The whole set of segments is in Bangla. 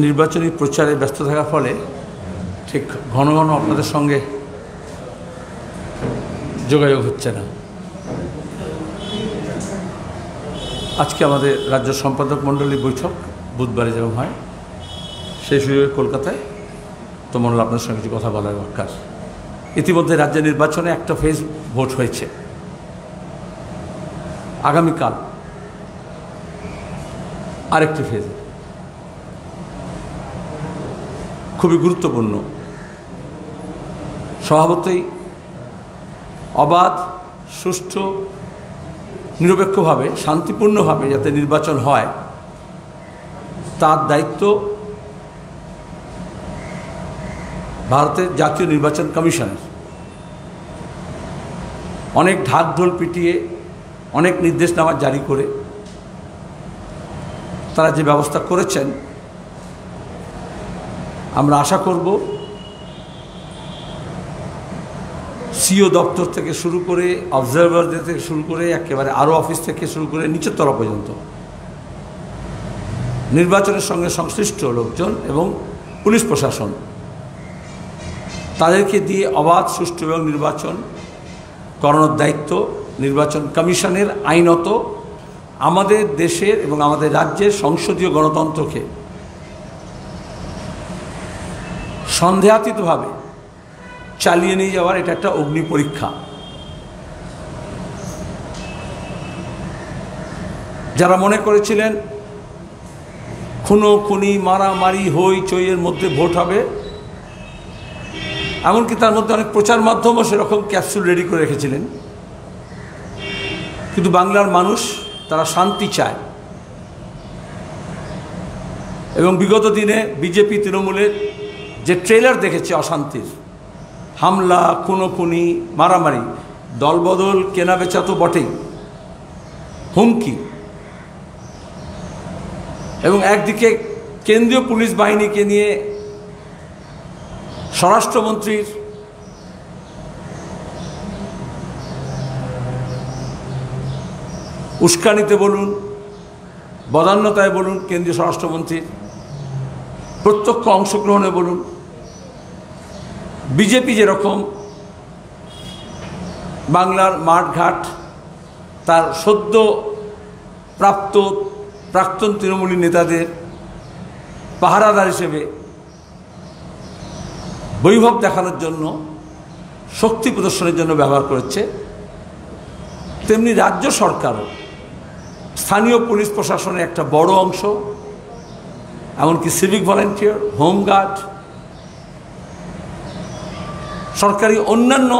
নির্বাচনী প্রচারে ব্যস্ত থাকার ফলে ঠিক ঘন ঘন আপনাদের সঙ্গে যোগাযোগ হচ্ছে না। আজকে আমাদের রাজ্য সম্পাদক মণ্ডলীর বৈঠক বুধবারে যেমন হয়, সেই সুযোগে কলকাতায়, তো মনে হল আপনাদের সঙ্গে কিছু কথা বলার দরকার। ইতিমধ্যে রাজ্য নির্বাচনে একটা ফেজ ভোট হয়েছে, আগামীকাল আরেকটি ফেজ খুবই গুরুত্বপূর্ণ। স্বভাবতই অবাধ, সুষ্ঠু, নিরপেক্ষভাবে, শান্তিপূর্ণভাবে যাতে নির্বাচন হয় তার দায়িত্ব ভারতের জাতীয় নির্বাচন কমিশনের। অনেক ঢাকঢোল পিটিয়ে, অনেক নির্দেশনামা জারি করে তারা যে ব্যবস্থা করেছেন, আমরা আশা করব সিও দপ্তর থেকে শুরু করে, অবজারভারদের থেকে শুরু করে, একেবারে আরও অফিস থেকে শুরু করে নিচের তলা পর্যন্ত নির্বাচনের সঙ্গে সংশ্লিষ্ট লোকজন এবং পুলিশ প্রশাসন, তাদেরকে দিয়ে অবাধ, সুষ্ঠু এবং নির্বাচন করানোর দায়িত্ব নির্বাচন কমিশনের। আইনত আমাদের দেশের এবং আমাদের রাজ্যের সংসদীয় গণতন্ত্রকে সন্দেহাতীতভাবে চালিয়ে নিয়ে যাওয়ার এটা একটা অগ্নি পরীক্ষা। যারা মনে করেছিলেন খুনোখুনি, মারামারি, হই চইয়ের মধ্যে ভোট হবে, এমনকি তার মধ্যে অনেক প্রচার মাধ্যমও সেরকম ক্যাপসুল রেডি করে রেখেছিলেন, কিন্তু বাংলার মানুষ তারা শান্তি চায়। এবং বিগত দিনে বিজেপি তৃণমূলের যে ট্রেলার দেখেছে অশান্তির, হামলা, খুনোখুনি, মারামারি, দলবদল, কেনাবেচা তো বটেই, হুমকি, এবং একদিকে কেন্দ্রীয় পুলিশ বাহিনীকে নিয়ে স্বরাষ্ট্রমন্ত্রীর উস্কানিতে বলুন, বদান্যতায় বলুন, কেন্দ্রীয় স্বরাষ্ট্রমন্ত্রীর প্রত্যক্ষ অংশগ্রহণে বলুন, বিজেপি যেরকম বাংলার মাঠঘাট তার সদ্য প্রাপ্ত প্রাক্তন তৃণমূলী নেতাদের পাহারাদার হিসেবে বৈভব দেখানোর জন্য, শক্তি প্রদর্শনের জন্য ব্যবহার করেছে, তেমনি রাজ্য সরকারও স্থানীয় পুলিশ প্রশাসনের একটা বড় অংশ, এমনকি সিভিক ভলেন্টিয়ার, হোমগার্ড, সরকারি অন্যান্য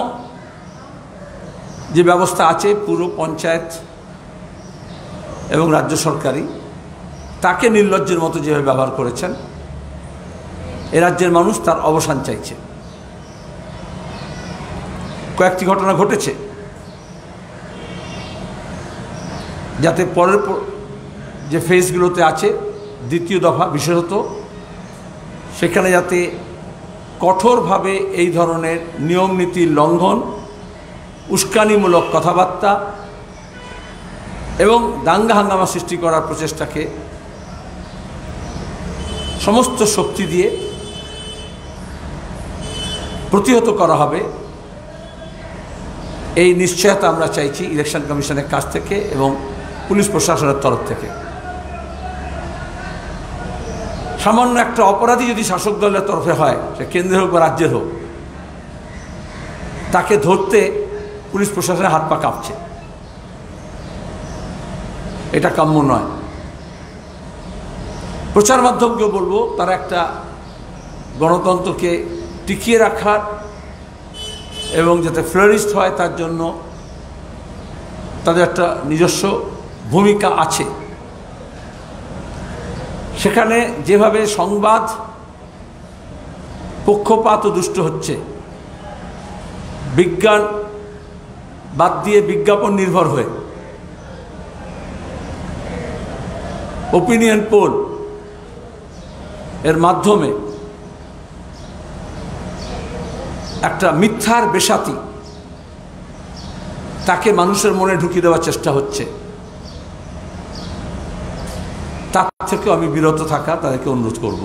যে ব্যবস্থা আছে, পুরো পঞ্চায়েত এবং রাজ্য সরকারি, তাকে নির্লজ্জের মতো যেভাবে ব্যবহার করেছেন, এ রাজ্যের মানুষ তার অবসান চাইছে। কয়েকটি ঘটনা ঘটেছে যাতে পরের যে ফেজগুলোতে আছে, দ্বিতীয় দফা বিশেষত, সেখানে যাতে কঠোরভাবে এই ধরনের নিয়ম নীতির লঙ্ঘন, উস্কানিমূলক কথাবার্তা এবং দাঙ্গা হাঙ্গামা সৃষ্টি করার প্রচেষ্টাকে সমস্ত শক্তি দিয়ে প্রতিহত করা হবে, এই নিশ্চয়তা আমরা চাইছি ইলেকশন কমিশনের কাছ থেকে এবং পুলিশ প্রশাসনের তরফ থেকে। সামান্য একটা অপরাধী যদি শাসক দলের তরফে হয়, সে কেন্দ্রের হোক বা রাজ্যের হোক, তাকে ধরতে পুলিশ প্রশাসনের হাত পা কাঁপছে, এটা কাম্য নয়। প্রচার মাধ্যমকেও বলবো, তারা একটা গণতন্ত্রকে টিকিয়ে রাখার এবং যাতে ফ্লোরিস্ট হয় তার জন্য তাদের একটা নিজস্ব ভূমিকা আছে। সেখানে যেভাবে সংবাদ পক্ষপাত ও দুষ্ট হচ্ছে, বিজ্ঞান বাদ দিয়ে বিজ্ঞাপন নির্ভর হয়ে, ওপিনিয়ন পোল এর মাধ্যমে একটা মিথ্যার বেশাতি তাকে মানুষের মনে ঢুকিয়ে দেওয়ার চেষ্টা হচ্ছে, তার থেকেও আমি বিরত থাকা তাদেরকে অনুরোধ করব।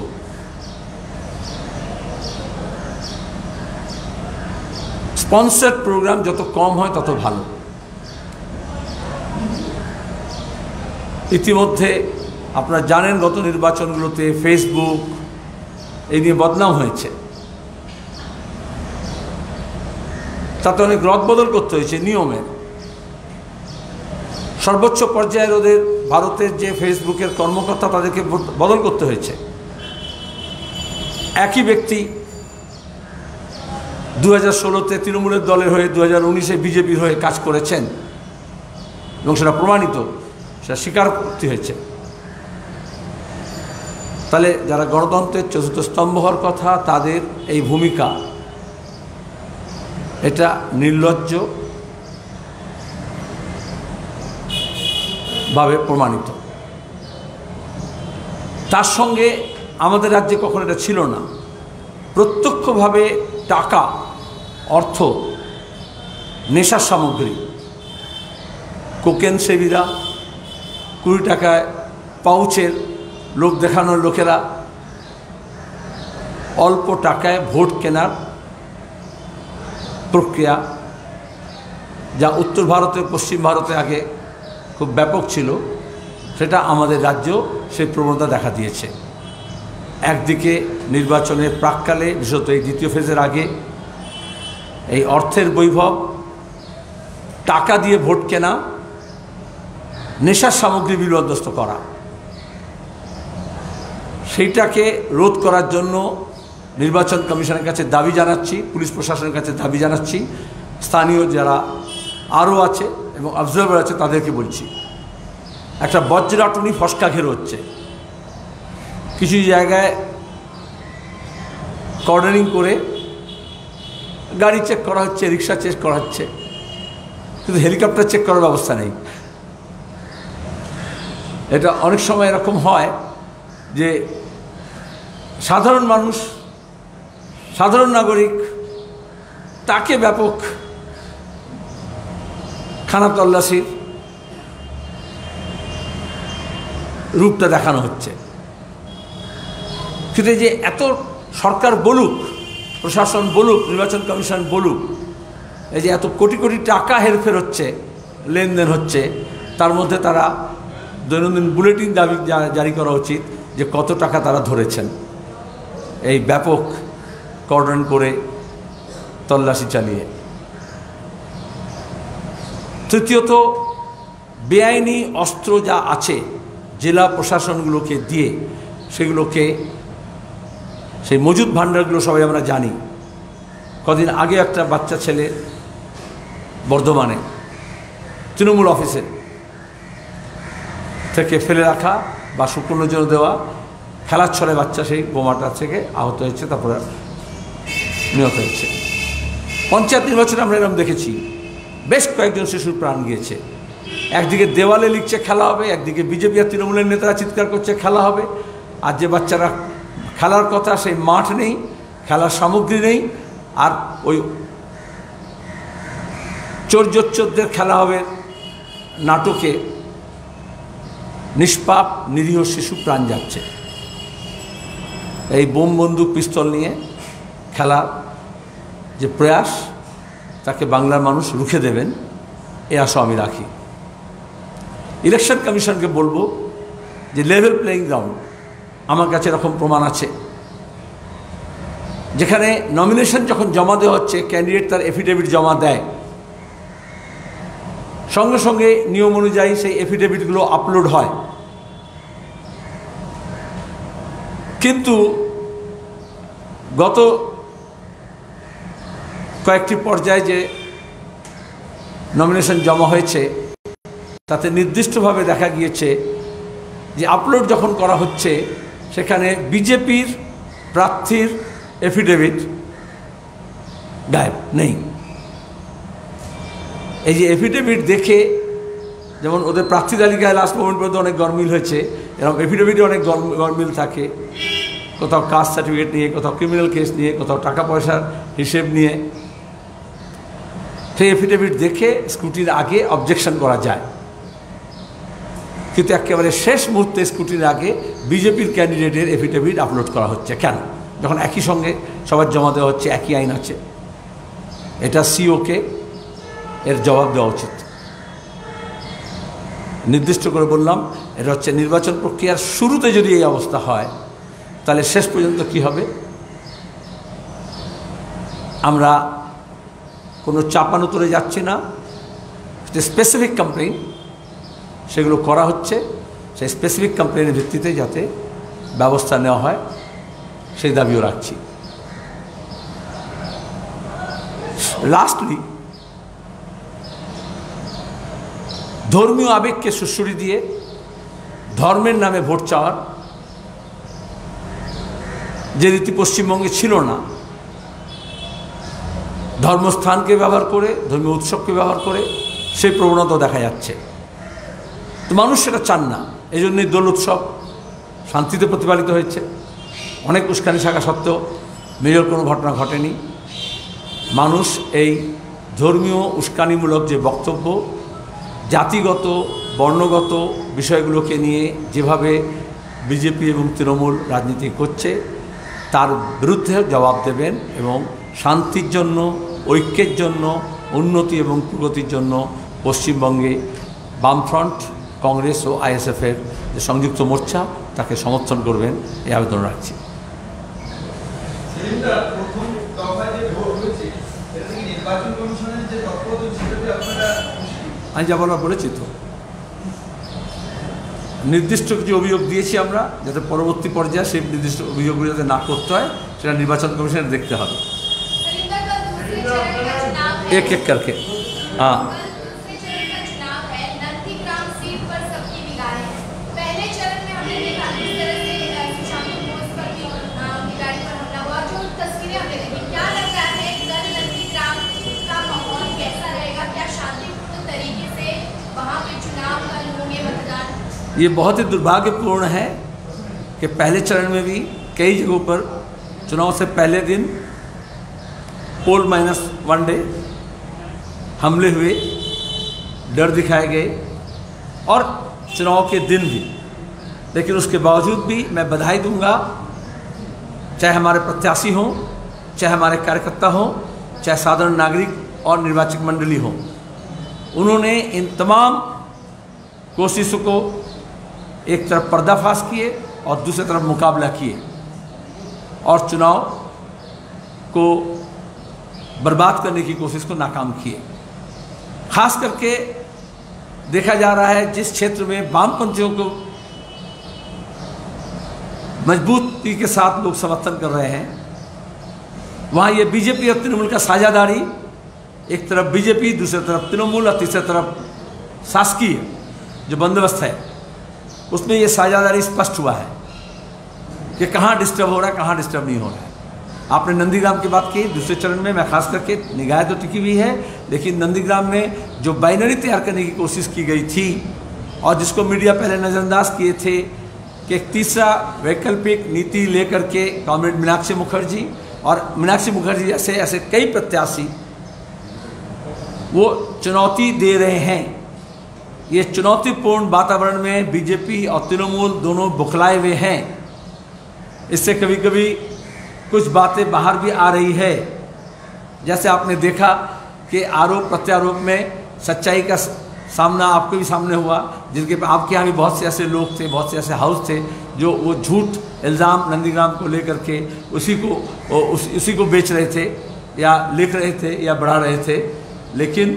স্পন্সর্ড প্রোগ্রাম যত কম হয় তত ভালো। ইতিমধ্যে আপনারা জানেন গত নির্বাচনগুলোতে ফেসবুক এই নিয়ে বদনাম হয়েছে, তাতে অনেক রদবদল করতে হয়েছে নিয়মের। সর্বোচ্চ পর্যায়ের ওদের ভারতের যে ফেসবুকের কর্মকর্তা তাদেরকে বদল করতে হয়েছে। একই ব্যক্তি 2016-তে তৃণমূলের দলের হয়ে 2019-এ বিজেপির হয়ে কাজ করেছেন এবং সেটা প্রমাণিত, সেটা স্বীকার করতে হয়েছে। তাহলে যারা গণতন্ত্রের চতুর্থ স্তম্ভ হওয়ার কথা তাদের এই ভূমিকা, এটা নির্লজ্জ ভাবে প্রমাণিত। তার সঙ্গে আমাদের রাজ্যে কখনো এটা ছিল না। প্রত্যক্ষভাবে টাকা, অর্থ, নেশার সামগ্রী, কোকেন সেবীরা, 20 টাকায় পাউচের লোক দেখানোর লোকেরা অল্প টাকায় ভোট কেনার প্রক্রিয়া, যা উত্তর ভারতে পশ্চিম ভারতে আগে খুব ব্যাপক ছিল, সেটা আমাদের রাজ্যেও সেই প্রবণতা দেখা দিয়েছে। একদিকে নির্বাচনের প্রাককালে, বিশেষত এই দ্বিতীয় ফেজের আগে, এই অর্থের বৈভব, টাকা দিয়ে ভোট কেনা, নেশার সামগ্রী বিবর্দস্ত করা, সেইটাকে রোধ করার জন্য নির্বাচন কমিশনের কাছে দাবি জানাচ্ছি, পুলিশ প্রশাসনের কাছে দাবি জানাচ্ছি, স্থানীয় যারা আরও আছে এবং অবজারভার আছে তাদেরকে বলছি, একটা বজ্রাটুনি ফসকা ঘের হচ্ছে। কিছু জায়গায় কর্নারিং করে গাড়ি চেক করা হচ্ছে, রিক্সা চেক করা হচ্ছে, কিন্তু হেলিকপ্টার চেক করার ব্যবস্থা নেই। এটা অনেক সময় এরকম হয় যে সাধারণ মানুষ, সাধারণ নাগরিক, তাকে ব্যাপক খানা তল্লাশির রূপটা দেখানো হচ্ছে। কিন্তু যে এত সরকার বলুক, প্রশাসন বলুক, নির্বাচন কমিশন বলুক, এই যে এত কোটি কোটি টাকা হেরফের হচ্ছে, লেনদেন হচ্ছে, তার মধ্যে তারা দৈনন্দিন বুলেটিন দাবি জারি করা উচিত যে কত টাকা তারা ধরেছেন এই ব্যাপক কর্ডন করে তল্লাশি চালিয়ে। তৃতীয়ত, বেআইনি অস্ত্র যা আছে জেলা প্রশাসনগুলোকে দিয়ে, সেগুলোকে, সেই মজুদ ভাণ্ডারগুলো সবাই আমরা জানি। কদিন আগে একটা বাচ্চা ছেলে বর্ধমানে তৃণমূল অফিসে থেকে ফেলে রাখা বা শুকনোর জন্য দেওয়া খেলার ছলে বাচ্চা সেই বোমাটা থেকে আহত হয়েছে, তারপরে নিহত হয়েছে। পঞ্চায়েত নির্বাচনে আমরা এরকম দেখেছি, বেশ কয়েকজন শিশুর প্রাণ গিয়েছে। একদিকে দেওয়ালে লিখছে খেলা হবে, একদিকে বিজেপি আর তৃণমূলের নেতারা চিৎকার করছে খেলা হবে, আর যে বাচ্চারা খেলার কথা সেই মাঠ নেই, খেলার সামগ্রী নেই, আর ওই চোরজোচ্চোরদের খেলা হবে নাটকে নিষ্পাপ নিরীহ শিশু প্রাণ যাচ্ছে। এই বোম বন্দুক পিস্তল নিয়ে খেলার যে প্রয়াস, তাকে বাংলার মানুষ রুখে দেবেন এ আশা আমি রাখি। ইলেকশন কমিশনকে বলবো যে লেভেল প্লেয়িং গ্রাউন্ড, আমার কাছে এরকম প্রমাণ আছে যেখানে নমিনেশন যখন জমা দেওয়া হচ্ছে, ক্যান্ডিডেট তার এফিডেভিট জমা দেয়, সঙ্গে সঙ্গে নিয়ম অনুযায়ী সেই এফিডেভিটগুলো আপলোড হয়। কিন্তু গত কয়েকটি পর্যায়ে যে নমিনেশন জমা হয়েছে, তাতে নির্দিষ্টভাবে দেখা গিয়েছে যে আপলোড যখন করা হচ্ছে সেখানে বিজেপির প্রার্থীর এফিডেভিট গায়েব নেই। এই যে এফিডেভিট দেখে, যেমন ওদের প্রার্থী তালিকায় লাস্ট মোমেন্ট পর্যন্ত অনেক গরমিল হয়েছে, এরকম এফিডেভিটে অনেক গরমিল থাকে, কোথাও কাস্ট সার্টিফিকেট নিয়ে, কোথাও ক্রিমিনাল কেস নিয়ে, কোথাও টাকা পয়সার হিসেব নিয়ে। সেই এফিডেভিট দেখে স্ক্রুটির আগে অবজেকশন করা যায়। কিন্তু একেবারে শেষ মুহূর্তে স্কুটির আগে বিজেপির ক্যান্ডিডেটের এফিডেভিট আপলোড করা হচ্ছে কেন, যখন একই সঙ্গে সবার জমা দেওয়া হচ্ছে, একই আইন আছে। এটা সিওকে এর জবাব দেওয়া উচিত। নির্দিষ্ট করে বললাম, এটা হচ্ছে নির্বাচন প্রক্রিয়ার শুরুতে যদি এই অবস্থা হয় তাহলে শেষ পর্যন্ত কি হবে। আমরা কোনো চাপানোতরে যাচ্ছি না, যে স্পেসিফিক কমপ্লেইন সেগুলো করা হচ্ছে, সেই স্পেসিফিক কমপ্লেইনের ভিত্তিতে যাতে ব্যবস্থা নেওয়া হয় সেই দাবিও রাখছি। লাস্টলি, ধর্মীয় আবেগকে সুড়সুড়ি দিয়ে ধর্মের নামে ভোট চাওয়ার যে রীতি পশ্চিমবঙ্গে ছিল না, ধর্মস্থানকে ব্যবহার করে, ধর্মীয় উৎসবকে ব্যবহার করে সেই প্রবণতা দেখা যাচ্ছে। তো মানুষ সেটা চান না, এই জন্যই দোল উৎসব শান্তিতে প্রতিপালিত হয়েছে। অনেক উস্কানি থাকা সত্ত্বেও মেজর কোনো ঘটনা ঘটেনি। মানুষ এই ধর্মীয় উস্কানিমূলক যে বক্তব্য, জাতিগত বর্ণগত বিষয়গুলোকে নিয়ে যেভাবে বিজেপি এবং তৃণমূল রাজনীতি করছে তার বিরুদ্ধে জবাব দেবেন এবং শান্তির জন্য, ঐক্যের জন্য, উন্নতি এবং প্রগতির জন্য পশ্চিমবঙ্গে বামফ্রন্ট, কংগ্রেস ও আইএসএফের যে সংযুক্ত মোর্চা তাকে সমর্থন করবেন এই আবেদন রাখছি। আমি যা বলার বলেছি তো, নির্দিষ্ট কিছু অভিযোগ দিয়েছি আমরা, যাতে পরবর্তী পর্যায়ে সেই নির্দিষ্ট অভিযোগগুলো যাতে না করতে হয় সেটা নির্বাচন কমিশনের দেখতে হবে। एक एक करके। हाँ, ये बहुत ही दुर्भाग्यपूर्ण है कि पहले चरण में भी कई जगहों पर चुनाव से पहले दिन पोल -1 डे हमले हुए, डर दिखाए गए और चुनाव के दिन भी। लेकिन उसके बावजूद भी मैं बधाई दूंगा, चाहे हमारे प्रत्याशी हों, चाहे हमारे कार्यकर्ता हों, चाहे साधारण नागरिक और निर्वाचक मंडली हों, उन्होंने इन तमाम कोशिशों को एक तरफ पर्दाफाश किए और दूसरी तरफ मुकाबला किए और चुनाव को बर्बाद करने की कोशिश को नाकाम किए। खास करके देखा जा रहा है जिस क्षेत्र में वामपंथियों को मजबूती के साथ लोग समर्थन कर रहे हैं, वहाँ ये बीजेपी और तृणमूल का साझेदारी, एक तरफ बीजेपी, दूसरी तरफ तृणमूल और तीसरी तरफ शासकीय जो बंदोबस्त है, उसमें ये साझेदारी स्पष्ट हुआ है कि कहाँ डिस्टर्ब हो रहा है, कहाँ डिस्टर्ब नहीं हो रहा है। आपने नंदीग्राम की बात की, दूसरे चरण में मैं खास करके निगाह तो टिकी हुई है, लेकिन नंदीग्राम में जो बाइनरी तैयार करने की कोशिश की गई थी और जिसको मीडिया पहले नज़रअंदाज किए थे कि एक तीसरा वैकल्पिक नीति लेकर के कॉमरेड मीनाक्षी मुखर्जी और मीनाक्षी मुखर्जी जैसे ऐसे कई प्रत्याशी वो चुनौती दे रहे हैं। ये चुनौतीपूर्ण वातावरण में बीजेपी और तृणमूल दोनों बुखलाए हुए हैं। इससे कभी कभी कुछ बातें बाहर भी आ रही है, जैसे आपने देखा कि आरोप प्रत्यारोप में सच्चाई का सामना आपके भी सामने हुआ, जिनके आपके यहाँ भी बहुत से ऐसे लोग थे, बहुत से ऐसे हाउस थे जो वो झूठ इल्ज़ाम नंदीग्राम को लेकर के उसी को बेच रहे थे या लिख रहे थे या बढ़ा रहे थे। लेकिन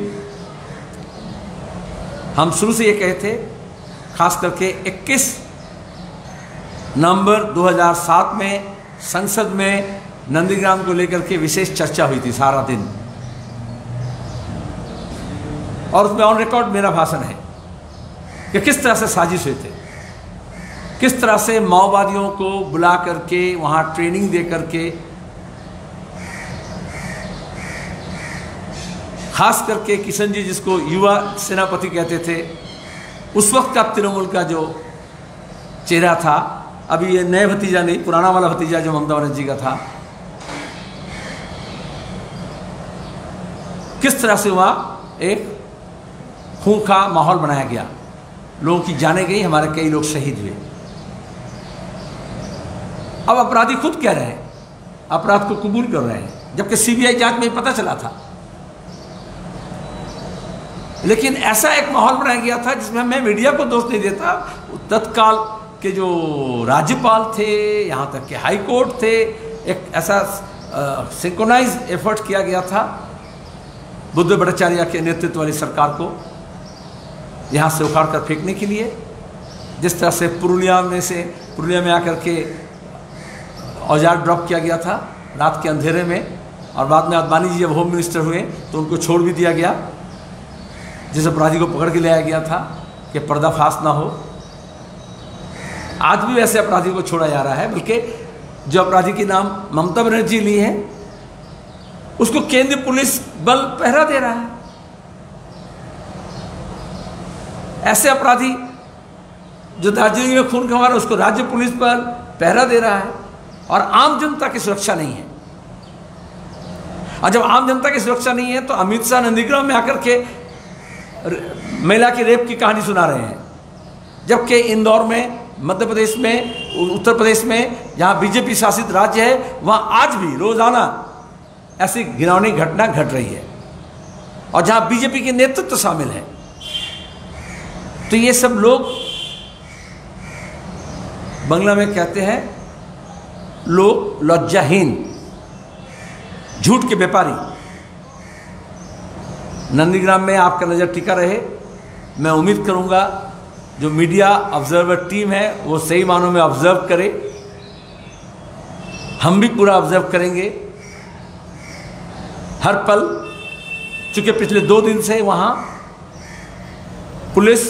हम शुरू से ये कहे थे, खास करके 21 नवंबर 2007 में संसद में नंदीग्राम को लेकर के विशेष चर्चा हुई थी सारा दिन, और उसमें ऑन रिकॉर्ड मेरा भाषण है कि किस तरह से साजिश हुए थे, किस तरह से माओवादियों को बुला करके वहाँ ट्रेनिंग दे करके, खास करके किशन जी जिसको युवा सेनापति कहते थे, उस वक्त का तृणमूल का जो चेहरा था, अभी ये नए भतीजा नहीं, पुराना वाला भतीजा जो ममता बनर्जी का था, किस तरह से वहाँ एक खून का माहौल बनाया गया। लोगों की जाने गई, हमारे कई लोग शहीद हुए। अब अपराधी खुद कह रहे हैं, अपराध को कबूल कर रहे हैं, जबकि सीबीआई जांच में पता चला था। लेकिन ऐसा एक माहौल बनाया गया था जिसमें मैं मीडिया को दोष नहीं देता, तत्काल के जो राज्यपाल थे, यहाँ तक के हाई कोर्ट थे, एक ऐसा सिंक्रोनाइज एफर्ट किया गया था बुद्ध भट्टाचार्य के नेतृत्व वाली सरकार को यहाँ से उखाड़ कर फेंकने के लिए। जिस तरह से पुरुलिया में आकर के औजार ड्रॉप किया गया था रात के अंधेरे में, और बाद में अडवाणी जी जब होम मिनिस्टर हुए तो उनको छोड़ भी दिया गया, जिस अपराधी को पकड़ के लाया गया था कि पर्दाफाश ना हो। आज भी वैसे अपराधी को छोड़ा जा रहा है, बल्कि जो अपराधी की नाम ममता बनर्जी ली है उसको केंद्रीय पुलिस बल पहरा दे रहा है। ऐसे अपराधी जो दार्जिलिंग में खून खा, उसको राज्य पुलिस बल पहरा दे रहा है, और आम जनता की सुरक्षा नहीं है। और जब आम जनता की सुरक्षा नहीं है तो अमित शाह नंदीग्राम में आकर के महिला की रेप की कहानी सुना रहे हैं, जबकि इंदौर में, मध्य प्रदेश में, उत्तर प्रदेश में, जहां बीजेपी शासित राज्य है, वहां आज भी रोजाना ऐसी घिनौनी घटना घट रही है, और जहां बीजेपी के नेतृत्व शामिल है। तो ये सब लोग, बंगला में कहते हैं लोग लज्जाहीन, झूठ के व्यापारी। नंदीग्राम में आपका नज़र टिका रहे। मैं उम्मीद करूंगा जो मीडिया ऑब्जर्वर टीम है वो सही मानों में ऑब्जर्व करे, हम भी पूरा ऑब्जर्व करेंगे हर पल, चूंकि पिछले 2 दिन से वहाँ पुलिस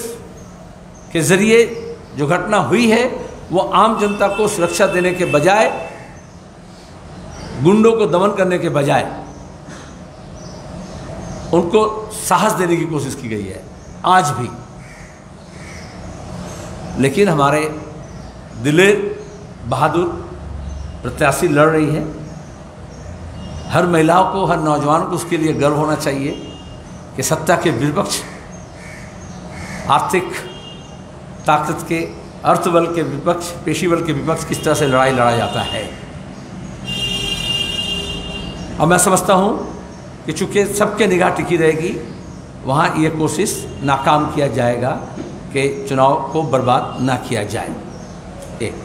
के जरिए जो घटना हुई है वो आम जनता को सुरक्षा देने के बजाय, गुंडों को दमन करने के बजाय उनको साहस देने की कोशिश की गई है आज भी। लेकिन हमारे दिलेर बहादुर प्रत्याशी लड़ रही है। हर महिलाओं को, हर नौजवान को उसके लिए गर्व होना चाहिए कि सत्ता के विपक्ष, आर्थिक ताकत के, अर्थबल के विपक्ष, पेशीबल के विपक्ष किस तरह से लड़ाई लड़ा जाता है। और मैं समझता हूँ कि चूँकि सबके निगाह टिकी रहेगी, वहाँ ये कोशिश नाकाम किया जाएगा कि चुनाव को बर्बाद ना किया जाए। एक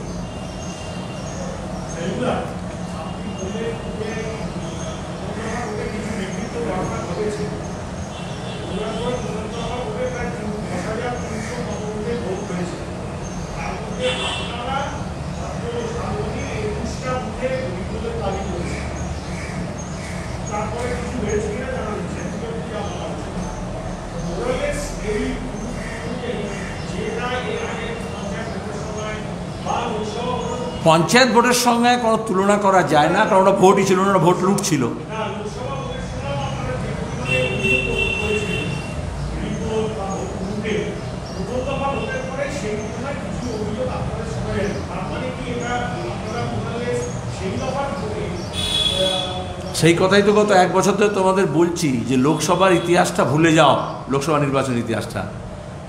पंचायत भोटर संगे कोनो तुलना करा जाए ना, कारण भोट ही छिलो ना, भोट लूट छिलो। সেই কথাই তো গত 1 বছর ধরে তোমাদের বলছি যে লোকসভার ইতিহাসটা ভুলে যাও, লোকসভা নির্বাচনের ইতিহাসটা।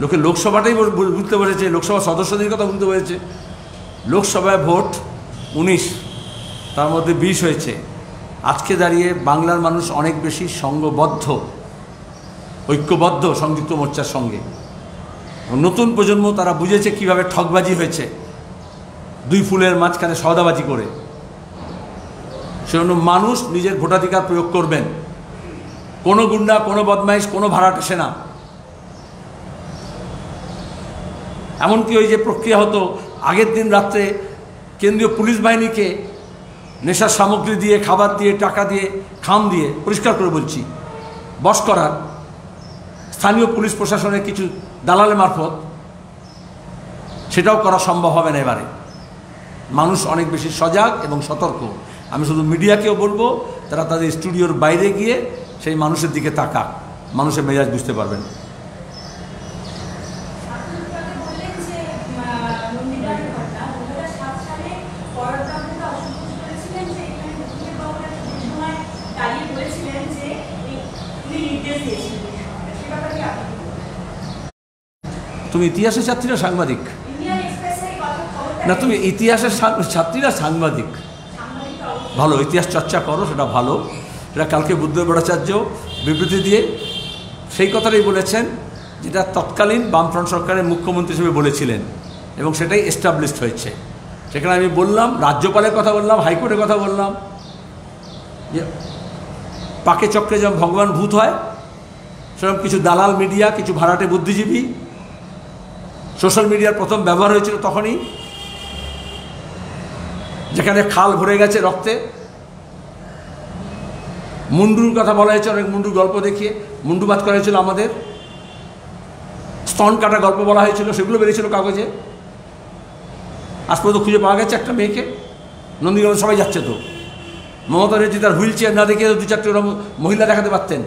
লোকে লোকসভাটাই ভুলতে বলেছে, লোকসভা সদস্যদের কথা ভুলতে বলেছে। লোকসভায় ভোট 19, তার মধ্যে 20 হয়েছে। আজকে দাঁড়িয়ে বাংলার মানুষ অনেক বেশি সংঘবদ্ধ, ঐক্যবদ্ধ সংযুক্ত মোর্চার সঙ্গে। নতুন প্রজন্ম তারা বুঝেছে কিভাবে ঠকবাজি হয়েছে, 2 ফুলের মাঝখানে সওদাবাজি করে। সেজন্য মানুষ নিজের ভোটাধিকার প্রয়োগ করবেন। কোনো গুন্ডা, কোনো বদমাইশ, কোনো ভাড়াটে সেনা, এমনকি ওই যে প্রক্রিয়া হতো আগের দিন রাত্রে কেন্দ্রীয় পুলিশ বাহিনীকে নেশার সামগ্রী দিয়ে, খাবার দিয়ে, টাকা দিয়ে, খাম দিয়ে, পরিষ্কার করে বলছি, বশ করার স্থানীয় পুলিশ প্রশাসনের কিছু দালালের মারফত, সেটাও করা সম্ভব হবে না এবারে। মানুষ অনেক বেশি সজাগ এবং সতর্ক। আমি শুধু মিডিয়াকেও বলবো তারা তাদের স্টুডিওর বাইরে গিয়ে সেই মানুষের দিকে তাকাক, মানুষের মেজাজ বুঝতে পারবেন। তুমি ইতিহাসের ছাত্রী না সাংবাদিক? না, তুমি ইতিহাসের ছাত্রী না সাংবাদিক? ভালো, ইতিহাস চর্চা করো, সেটা ভালো। সেটা কালকে বুদ্ধদেব ভট্টাচার্য বিবৃতি দিয়ে সেই কথাটাই বলেছেন যেটা তৎকালীন বামফ্রন্ট সরকারের মুখ্যমন্ত্রী হিসেবে বলেছিলেন, এবং সেটাই এস্টাবলিশড হয়েছে। সেখানে আমি বললাম, রাজ্যপালের কথা বললাম, হাইকোর্টের কথা বললাম, যে পাকে চক্রে যেমন ভগবান ভূত হয়, সেরকম কিছু দালাল মিডিয়া, কিছু ভাড়াটে বুদ্ধিজীবী, সোশ্যাল মিডিয়ার প্রথম ব্যবহার হয়েছিল তখনই, যেখানে খাল ভরে গেছে রক্তে। মুন্ডুর কথা বলা হয়েছে, অনেক মুন্ডুর গল্প দেখিয়ে মুন্ডুবাদ করা হয়েছিল আমাদের, স্তন কাটা গল্প বলা হয়েছিল, সেগুলো বেরিয়েছিল কাগজে। আজ পর্যন্ত খুঁজে পাওয়া গেছে একটা মেয়েকে। নন্দীগ্রামে সবাই যাচ্ছে তো, মমতা ব্যানার্জি তার হুইল চেয়ার না দেখিয়ে 2-4টে মহিলা দেখাতে পারতেন।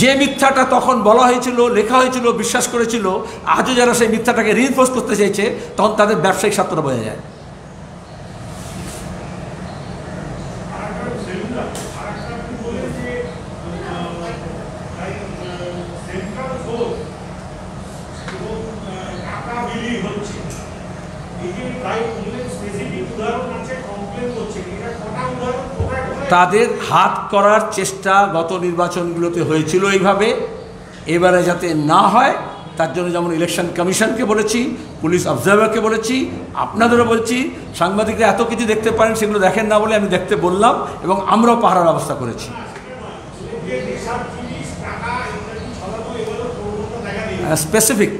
যে মিথ্যাটা তখন বলা হয়েছিল, লেখা হয়েছিল, বিশ্বাস করেছিল, আজও যারা সেই মিথ্যাটাকে রিইনফোর্স করতে চাইছে, তখন তাদের ব্যবসায়িক স্বার্থটা বোঝা যায়। তাদের হাত করার চেষ্টা গত নির্বাচনগুলোতে হয়েছিল এইভাবে, এবারে যাতে না হয় তার জন্য যেমন ইলেকশন কমিশনকে বলেছি, পুলিশ অবজারভারকে বলেছি, আপনাদেরও বলছি, সাংবাদিকরা এত কিছু দেখতে পারেন, সেগুলো দেখেন না বলে আমি দেখতে বললাম, এবং আমরাও পাহারার ব্যবস্থা করেছি। স্পেসিফিক,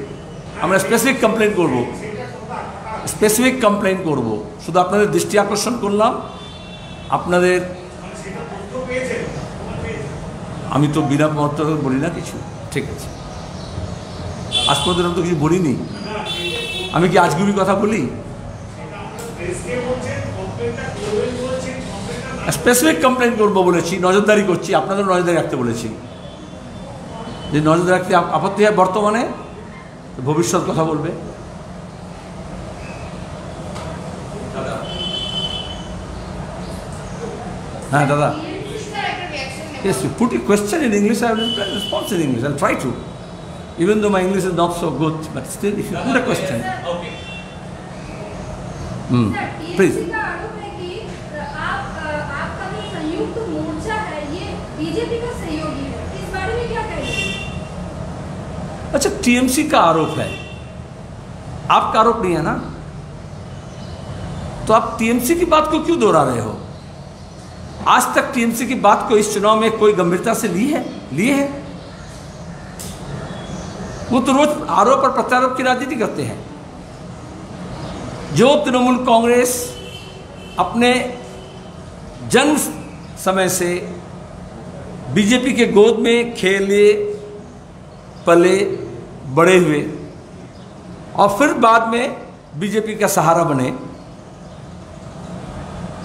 আমরা স্পেসিফিক কমপ্লেন করব, শুধু আপনাদের দৃষ্টি আকর্ষণ করলাম। আপনাদের, আমি তো বিনা মত বলি না কিছু, ঠিক আছে? আজ পর্যন্ত তো কিছু বলিনি। আমি কি আজগুবি কথা বলি? স্পেসিফিক কমপ্লেন করবো বলেছি, নজরদারি করছি, আপনাদের নজরদারি রাখতে বলেছি। যে নজরদারি রাখতে আপত্তি হয় বর্তমানে, ভবিষ্যৎ কথা বলবে। হ্যাঁ দাদা, yes, you put a question in English, I will respond in English. I'll try to, even though my English is not so good, but still, if you put a question. Okay. Please. आपका जो संयुक्त मोर्चा है, ये बीजेपी का सहयोगी है, इस बारे में क्या कहेंगे? अच्छा, टीएमसी का आरोप है, आपका आरोप नहीं है ना, तो आप टीएमसी की बात को क्यों दोहरा रहे हो? आज तक टीएमसी की बात को इस चुनाव में कोई गंभीरता से लिए है? वो तो रोज आरोप और प्रत्यारोप की राजनीति करते हैं। जो तृणमूल कांग्रेस अपने जन्म समय से बीजेपी के गोद में खेले, पले, बड़े हुए, और फिर बाद में बीजेपी का सहारा बने,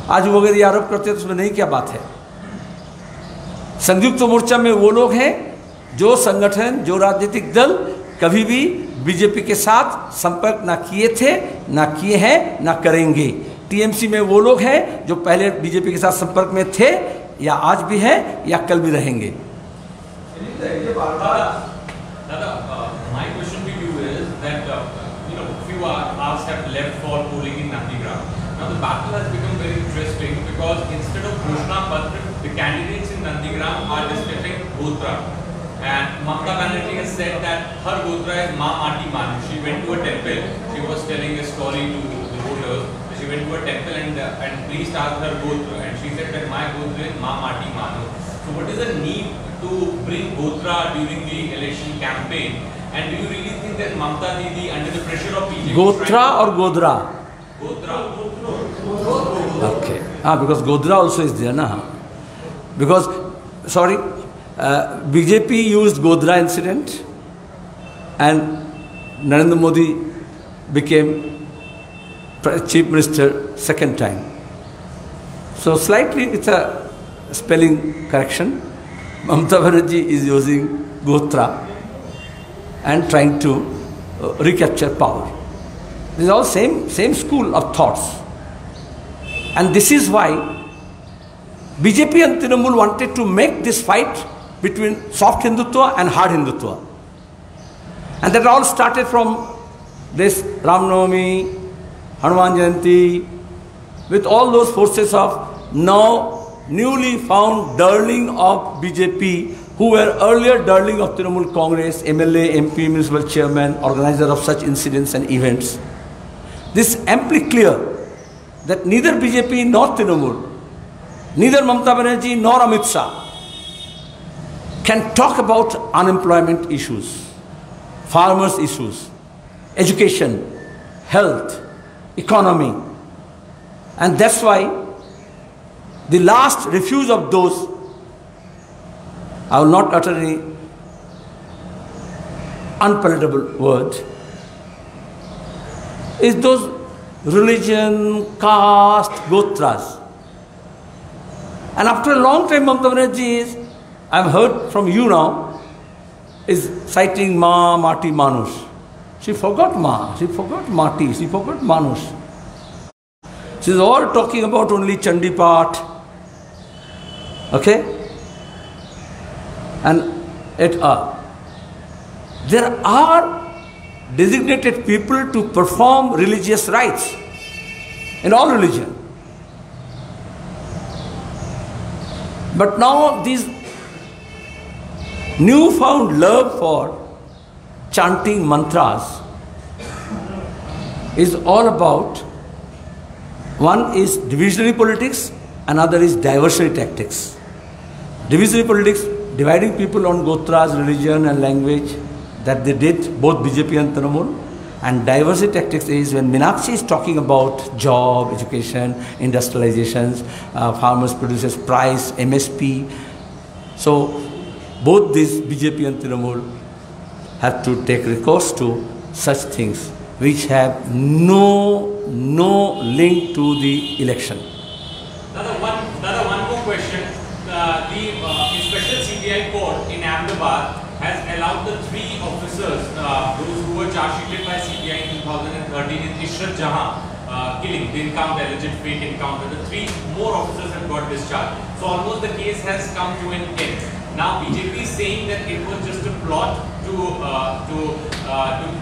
आज वो अगर ये आरोप करते हैं तो उसमें नहीं क्या बात है? संयुक्त मोर्चा में वो लोग हैं जो संगठन, जो राजनीतिक दल कभी भी बीजेपी के साथ संपर्क ना किए थे, ना किए हैं, ना करेंगे। टीएमसी में वो लोग हैं जो पहले बीजेपी के साथ संपर्क में थे, या आज भी हैं, या कल भी रहेंगे। My question to you is that few hours have left for polling in Nandigram. Now the battle has become very interesting because instead of Ghoshna Patra, the candidates in Nandigram are discussing Gotra. And Mamata Banerjee has said that her Gotra is Ma Mati Manu. She went to a temple. She was telling a story to the voters. She went to a temple and priest asked her Gotra, and she said that my Gotra is Ma Mati Manu. So what is the need to bring Gotra during the election campaign? And do you really think that Mamata Didi, under the pressure of BJP, Gotra or Godra? Gotra. Okay. Because Godra also is there, na? Because, sorry, BJP used Godra incident, and Narendra Modi became Chief Minister second time. So slightly it's a spelling correction. Mamata Banerjee is using Gotra and trying to recapture power. This is all same school of thoughts. And this is why BJP and Trinamool wanted to make this fight between soft Hindutva and hard Hindutva. And that all started from this Ram Navami, Hanuman Jayanti, with all those forces of now newly found darling of BJP, who were earlier darling of Trinamool Congress, MLA, MP, municipal chairman, organizer of such incidents and events. This is amply clear that neither BJP nor Trinamool, neither Mamata Banerjee nor Amit Shah can talk about unemployment issues, farmers' issues, education, health, economy. And that's why the last refuge of those, I will not utter any unpalatable word, is those religion, caste, gotras. And after a long time, Mamata Banerjee is, I have heard from you now, is citing Ma, Mati, Manush. She forgot Ma, she forgot Mati, she forgot Manush. She is all talking about only Chandi Path. Okay? And there are designated people to perform religious rites in all religion. But now this newfound love for chanting mantras is all about, one is divisionary politics, another is diversionary tactics. Divisionary politics, dividing people on gotras, religion and language, that they did, both BJP and Trinamool. And diversity tactics is when Meenakshi is talking about job, education, industrializations, farmers, producers, price, MSP. So both these BJP and Trinamool have to take recourse to such things which have no link to the election. One more question. The special CBI court in Ahmedabad has allowed the 3 officers, those who were charged sheeted by CBI in 2013 in Ishrat Jahan killing, the encounter, alleged fake encounter. The 3 more officers have got discharged. So almost the case has come to an end. Now BJP is saying that it was just a plot to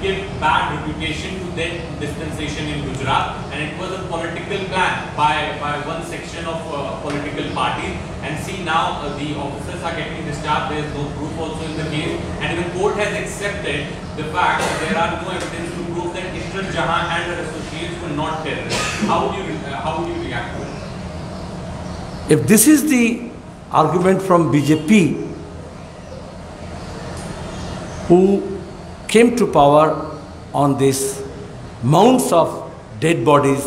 give bad reputation to their dispensation in Gujarat, and it was a political plan by one section of political parties. And see now the officers are getting discharged. There is no proof also in the case, and the court has accepted the fact that there are no evidence to prove that Ishrat Jahan and her associates were not terrorists. How would you react to it? If this is the argument from BJP, who came to power on these mounds of dead bodies,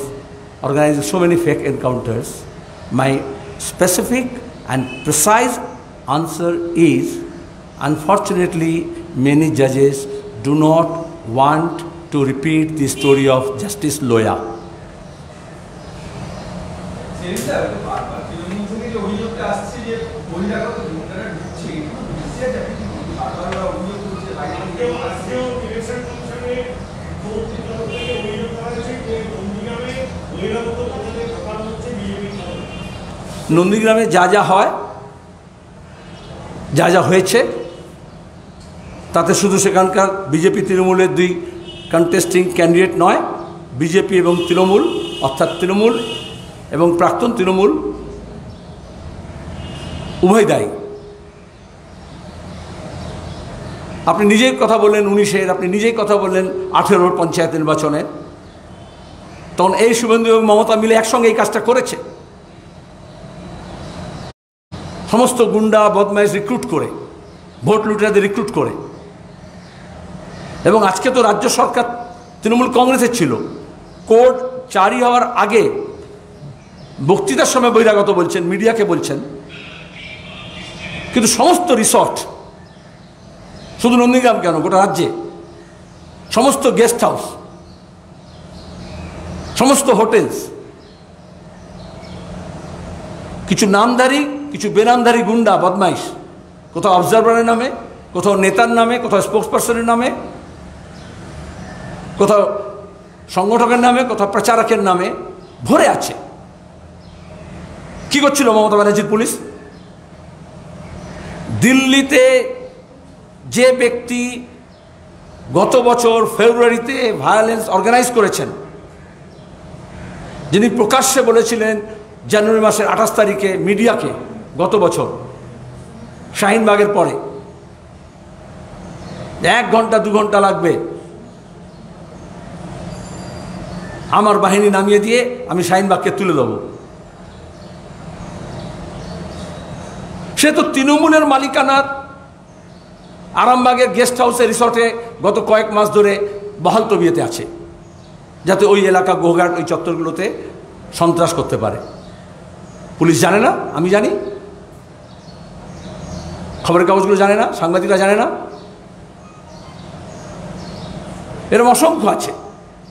organizing so many fake encounters, my specific and precise answer is, unfortunately, many judges do not want to repeat the story of Justice Loya. নন্দীগ্রামে যা যা হয়, যা যা হয়েছে, তাতে শুধু সেখানকার বিজেপি তৃণমূলের 2 কন্টেস্টিং ক্যান্ডিডেট নয়, বিজেপি এবং তৃণমূল, অর্থাৎ তৃণমূল এবং প্রাক্তন তৃণমূল উভয় দায়ী। আপনি নিজেই কথা বললেন 19-এর, আপনি নিজেই কথা বললেন 18-র পঞ্চায়েত নির্বাচনে, তখন এই শুভেন্দু এবং মমতা মিলে একসঙ্গে এই কাজটা করেছে। সমস্ত গুন্ডা বদমাইশ রিক্রুট করে, ভোট লুটেরাদের রিক্রুট করে। এবং আজকে তো রাজ্য সরকার তৃণমূল কংগ্রেসের ছিল, কোর্ট জারি হওয়ার আগে বক্তৃতার সময় বহিরাগত বলছেন, মিডিয়াকে বলছেন, কিন্তু সমস্ত রিসর্ট, শুধু নন্দীগ্রাম কেন, গোটা রাজ্যে সমস্ত গেস্ট হাউস, সমস্ত হোটেলস, কিছু নামধারী কিছু বেনামধারী গুন্ডা বদমাইশ, কোথাও অবজারভারের নামে, কোথাও নেতার নামে, কোথাও স্পোক্স পার্সনের নামে, কোথাও সংগঠকের নামে, কোথাও প্রচারকের নামে ভরে আছে। কি করছিল মমতা ব্যানার্জির পুলিশ? দিল্লিতে যে ব্যক্তি গত বছর ফেব্রুয়ারিতে ভায়োলেন্স অর্গানাইজ করেছেন, যিনি প্রকাশ্যে বলেছিলেন জানুয়ারি মাসের 28 তারিখে মিডিয়াকে, গত বছর শাহিনবাগের পরে 1 ঘন্টা 2 ঘন্টা লাগবে আমার বাহিনী নামিয়ে দিয়ে আমি শাহিনবাগকে তুলে দেব। সে তো তৃণমূলের মালিকানার আরামবাগের গেস্ট হাউসে রিসর্টে গত কয়েক মাস ধরে বহাল তবিয়তে আছে, যাতে ওই এলাকা গোঘাট ওই চত্বরগুলোতে সন্ত্রাস করতে পারে। পুলিশ জানে না, আমি জানি, খবরের কাগজগুলো জানে না, সাংবাদিকরা জানে না, এরকম অসংখ্য আছে।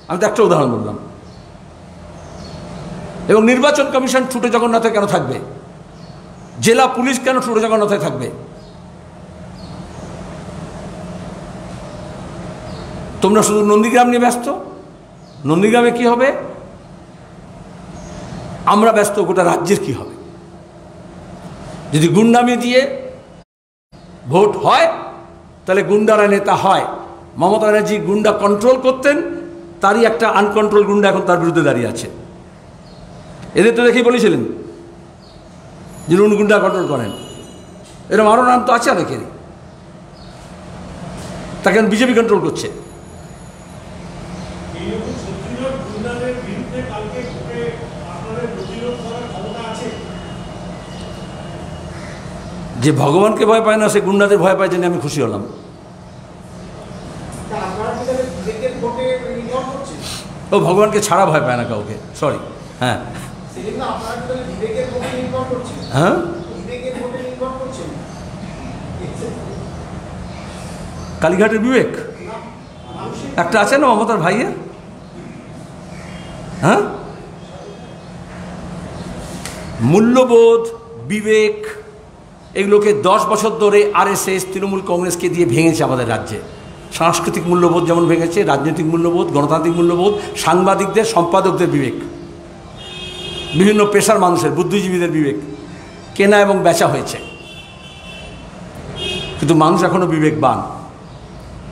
আমি তো একটা উদাহরণ বললাম। এবং নির্বাচন কমিশন ছুটে জগন্নাথে কেন থাকবে? জেলা পুলিশ কেন ছুটে জগন্নাথে থাকবে? তোমরা শুধু নন্দীগ্রাম নিয়ে ব্যস্ত। নন্দীগ্রামে কি হবে? আমরা ব্যস্ত গোটা রাজ্যের কি হবে। যদি গুন্ডামি দিয়ে ভোট হয় তাহলে গুন্ডারা নেতা হয়। মমতা ব্যানার্জি গুন্ডা কন্ট্রোল করতেন, তারই একটা আনকন্ট্রোল গুন্ডা এখন তার বিরুদ্ধে দাঁড়িয়ে আছে। এদের তো দেখেই বলেছিলেন যে উনি গুন্ডা কন্ট্রোল করেন। এরকম আরও নাম তো আছে অনেকেরই। তাকে বিজেপি কন্ট্রোল করছে। যে ভগবানকে ভয় পায় না সে গুন্ডাদের ভয় পায়, জেনে আমি খুশি হলাম। ও ভগবানকে ছাড়া ভয় পায় না কাউকে, সরি। হ্যাঁ হ্যাঁ, কালীঘাটের বিবেক একটা আছে না মমতার ভাইয়ের। হ্যাঁ, মূল্যবোধ, বিবেক, এগুলোকে 10 বছর ধরে আরএসএস তৃণমূল কংগ্রেসকে দিয়ে ভেঙেছে আমাদের রাজ্যে। সাংস্কৃতিক মূল্যবোধ যেমন ভেঙেছে, রাজনৈতিক মূল্যবোধ, গণতান্ত্রিক মূল্যবোধ, সাংবাদিকদের, সম্পাদকদের বিবেক, বিভিন্ন পেশার মানুষের, বুদ্ধিজীবীদের বিবেক কেনা এবং বেচা হয়েছে। কিন্তু মানুষ এখনও বিবেকবান।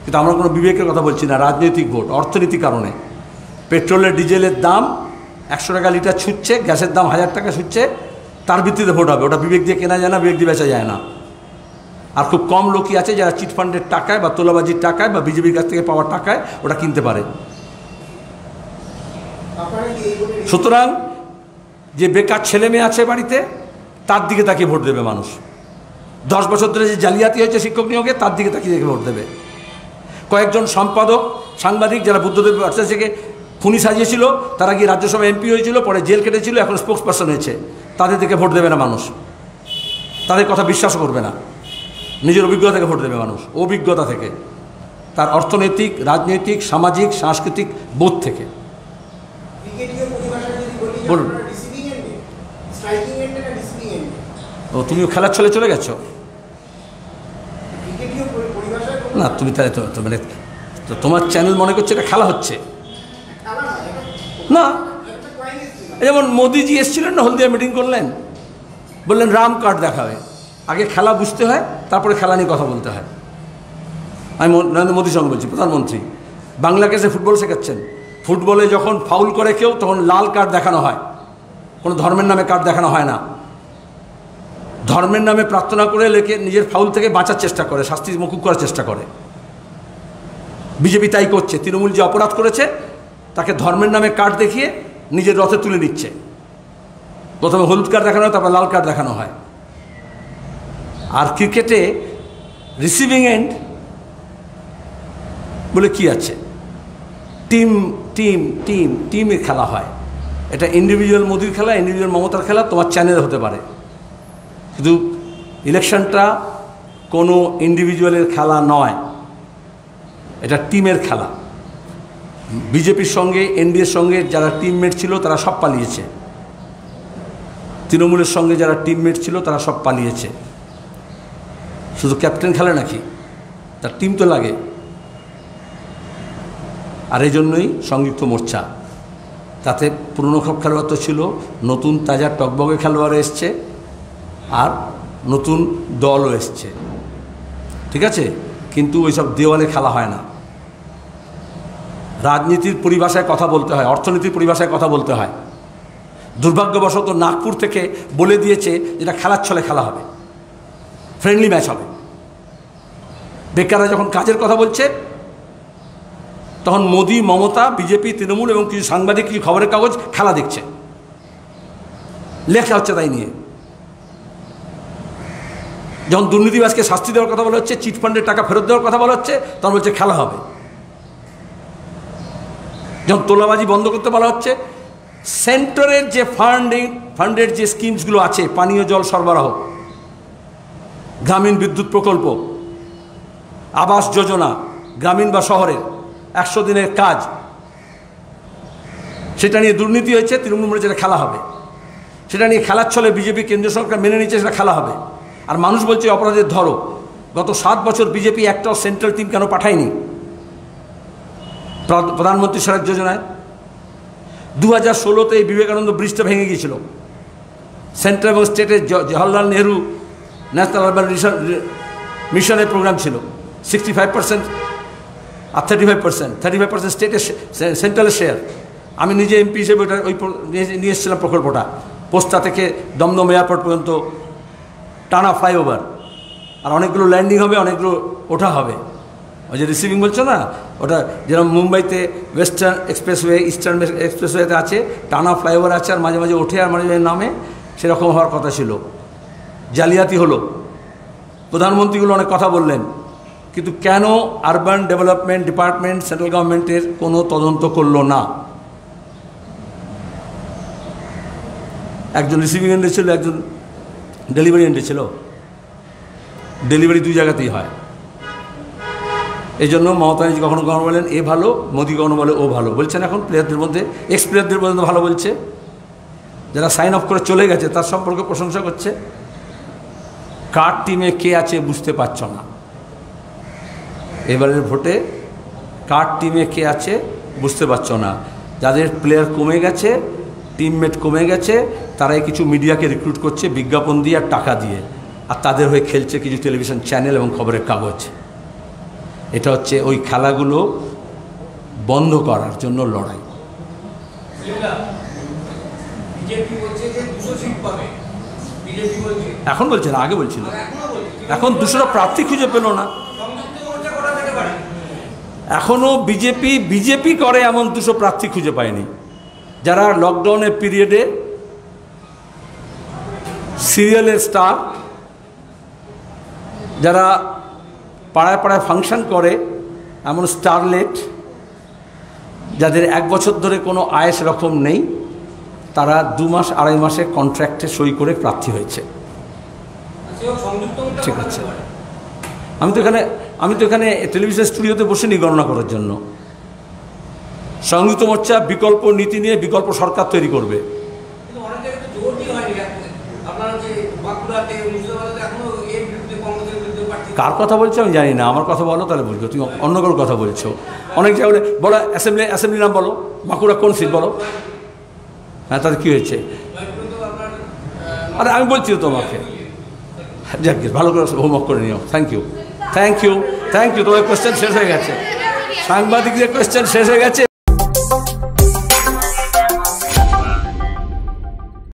কিন্তু আমরা কোনো বিবেকের কথা বলছি না। রাজনৈতিক ভোট, অর্থনীতির কারণে পেট্রোলের ডিজেলের দাম 100 টাকা লিটার ছুটছে, গ্যাসের দাম 1000 টাকা ছুটছে, তার ভিত্তিতে ভোট হবে। ওটা বিবেক দিয়ে কেনা যায় না, বিবেক দিয়ে বেচা যায় না। আর খুব কম লোকই আছে যারা চিটফান্ডের টাকায় বা তোলাবাজির টাকায় বা বিজেপির কাছ থেকে পাওয়ার টাকায় ওটা কিনতে পারে। সুতরাং যে বেকার ছেলে মেয়ে আছে বাড়িতে, তার দিকে তাকিয়ে ভোট দেবে মানুষ। 10 বছর ধরে যে জালিয়াতি হয়েছে শিক্ষক নিয়োগে, তার দিকে তাকিয়ে ভোট দেবে। কয়েকজন সম্পাদক, সাংবাদিক যারা বুদ্ধদেব ভট্টাচার্যকে খুনি সাজিয়েছিল, তারা গিয়ে রাজ্যসভা এমপি হয়েছিল, পরে জেল কেটেছিল, এখন স্পোক্স পার্সন হয়েছে, তাদের দিকে ভোট দেবে না মানুষ। তাদের কথা বিশ্বাস করবে না। নিজের অভিজ্ঞতা থেকে ভোট দেবে মানুষ, অভিজ্ঞতা থেকে, তার অর্থনৈতিক, রাজনৈতিক, সামাজিক, সাংস্কৃতিক বোধ থেকে। বলুন। ও, তুমিও খেলার ছলে চলে গেছো না? তুমি তাহলে তো মানে তোমার চ্যানেল মনে করছে এটা খেলা হচ্ছে না। যেমন মোদিজি এসেছিলেন না, হলদিয়া মিটিং করলেন, বললেন রাম কার্ড দেখাবে। আগে খেলা বুঝতে হয়, তারপরে খেলা নিয়ে কথা বলতে হয়। আমি নরেন্দ্র মোদীর সঙ্গে বলছি, প্রধানমন্ত্রী বাংলাকে এসে ফুটবল শেখাচ্ছেন। ফুটবলে যখন ফাউল করে কেউ, তখন লাল কার্ড দেখানো হয়, কোনো ধর্মের নামে কার্ড দেখানো হয় না। ধর্মের নামে প্রার্থনা করে লেখে নিজের ফাউল থেকে বাঁচার চেষ্টা করে, শাস্তি মকুব করার চেষ্টা করে। বিজেপি তাই করছে। তৃণমূল যে অপরাধ করেছে তাকে ধর্মের নামে কার্ড দেখিয়ে নিজের রথে তুলে নিচ্ছে। প্রথমে হলুদ কার্ড দেখানো হয়, তারপর লাল কার্ড দেখানো হয়। আর ক্রিকেটে রিসিভিং এন্ড বলে কি আছে? টিম টিম টিম টিমের খেলা হয়। এটা ইন্ডিভিজুয়াল মোদির খেলা, ইন্ডিভিজুয়াল মমতার খেলা, তোমার চ্যানেল হতে পারে। কিন্তু ইলেকশনটা কোনো ইন্ডিভিজুয়ালের খেলা নয়, এটা টিমের খেলা। বিজেপির সঙ্গে, এনডিএর সঙ্গে যারা টিমমেট ছিল তারা সব পালিয়েছে। তৃণমূলের সঙ্গে যারা টিমমেট ছিল তারা সব পালিয়েছে। শুধু ক্যাপ্টেন খেলে নাকি? তার টিম তো লাগে। আর এই জন্যই সংযুক্ত মোর্চা। তাতে পুরনো সব খেলোয়াড় তো ছিল, নতুন তাজা টকবগে খেলোয়াড় এসছে, আর নতুন দলও এসছে। ঠিক আছে, কিন্তু ওইসব দেওয়ালে খেলা হয় না। রাজনীতির পরিভাষায় কথা বলতে হয়, অর্থনীতির পরিভাষায় কথা বলতে হয়। দুর্ভাগ্যবশত নাগপুর থেকে বলে দিয়েছে যেটা খেলার ছলে খেলা হবে, ফ্রেন্ডলি ম্যাচ হবে। বেকাররা যখন কাজের কথা বলছে তখন মোদি, মমতা, বিজেপি, তৃণমূল এবং কিছু সাংবাদিক, কিছু খবরের কাগজ খেলা দেখছে, লেখা হচ্ছে তাই নিয়ে। যখন দুর্নীতিবাজকে শাস্তি দেওয়ার কথা বলা হচ্ছে, চিটফান্ডের টাকা ফেরত দেওয়ার কথা বলা হচ্ছে, তখন বলছে খেলা হবে। যখন তোলাবাজি বন্ধ করতে বলা হচ্ছে, সেন্টারের যে ফান্ডের যে স্কিমসগুলো আছে, পানীয় জল সরবরাহ, গ্রামীণ বিদ্যুৎ প্রকল্প, আবাস যোজনা, গ্রামীণ বা শহরের 100 দিনের কাজ, সেটা নিয়ে দুর্নীতি হয়েছে, তৃণমূল বলে যেটা খেলা হবে। সেটা নিয়ে খেলার ছলে বিজেপি, কেন্দ্রীয় সরকার মেনে নিচ্ছে সেটা খেলা হবে। আর মানুষ বলছে অপরাধের ধরো। গত 7 বছর বিজেপি একটাও সেন্ট্রাল টিম কেন পাঠায়নি প্রধানমন্ত্রী সড়ক যোজনায়? 2016-তে এই বিবেকানন্দ ব্রিজটা ভেঙে গিয়েছিল। সেন্ট্রাল এবং স্টেটের জওহরলাল নেহরু ন্যাশনাল আরবান মিশনের প্রোগ্রাম ছিল। 65% আর 35% স্টেটের সেন্ট্রালের শেয়ার। আমি নিজে এমপি হিসেবে ওটা নিয়ে এসেছিলাম প্রকল্পটা, পোস্তা থেকে দমদম এয়ারপোর্ট পর্যন্ত টানা ফ্লাইওভার, আর অনেকগুলো ল্যান্ডিং হবে, অনেকগুলো ওঠা হবে। ওই যে রিসিভিং বলছো না, ওটা যেরকম মুম্বাইতে ওয়েস্টার্ন এক্সপ্রেসওয়ে, ইস্টার্ন এক্সপ্রেসওয়েতে আছে, টানা ফ্লাইওভার আছে, আর মাঝে মাঝে ওঠে আর মাঝে মাঝে নামে, সেরকম হওয়ার কথা ছিল। জালিয়াতি হলো। প্রধানমন্ত্রীগুলো অনেক কথা বললেন, কিন্তু কেন আরবান ডেভেলপমেন্ট ডিপার্টমেন্ট সেন্ট্রাল গভর্নমেন্টের কোনো তদন্ত করলো না? একজন রিসিভিং এন্ডে ছিল, একজন ডেলিভারি এন্ডে ছিল। ডেলিভারি 2 জায়গাতেই হয়। এই জন্য মমতা ব্যানার্জি কখনো কখনো বলেন এ ভালো, মোদি কখনো বলে ও ভালো। বলছেন এখন প্লেয়ারদের মধ্যে, এক্স প্লেয়ারদের পর্যন্ত ভালো বলছে। যারা সাইন অফ করে চলে গেছে তার সম্পর্কে প্রশংসা করছে। কার টিমে কে আছে বুঝতে পারছ না। এবারের ভোটে কার টিমে কে আছে বুঝতে পারছ না। যাদের প্লেয়ার কমে গেছে, টিমমেট কমে গেছে, তারাই কিছু মিডিয়াকে রিক্রুট করছে বিজ্ঞাপন দিয়ে আর টাকা দিয়ে, আর তাদের হয়ে খেলছে কিছু টেলিভিশন চ্যানেল এবং খবরের কাগজ। এটা হচ্ছে ওই খেলাগুলো বন্ধ করার জন্য লড়াই। এখন বলছে না, আগে বলছিল। এখন 200টা প্রার্থী খুঁজে পেল না। এখনও বিজেপি করে এমন 200 প্রার্থী খুঁজে পায়নি। যারা লকডাউনের পিরিয়ডে সিরিয়ালের স্টার, যারা পাড়ায় পাড়ায় ফাংশন করে এমন স্টারলেট, যাদের 1 বছর ধরে কোনো আয় সেরকম নেই, তারা 2 মাস 2.5 মাসে কন্ট্রাক্টে সই করে প্রার্থী হয়েছে। ঠিক আছে, আমি তো এখানে টেলিভিশন স্টুডিওতে বসিনি গণনা করার জন্য। সংযুক্ত মোর্চা বিকল্প নীতি নিয়ে বিকল্প সরকার তৈরি করবে। কার কথা বলছো আমি জানি না, আমার কথা বলো তাহলে বুঝবো। তুমি অন্য কারোর কথা বলছো। অনেক জায়গায় বলো অ্যাসেম্বলি নাম বলো, বাঁকুড়া কোন সিট বলো। হ্যাঁ, তাদের কী হয়েছে? আরে আমি বলছি তো তোমাকে। যাক, ভালো করে হোমওয়ার্ক করে নিও। Thank you. তোমার কোয়েশ্চেন শেষ হয়ে গেছে, সাংবাদিকদের কোয়েশ্চেন শেষ হয়ে গেছে।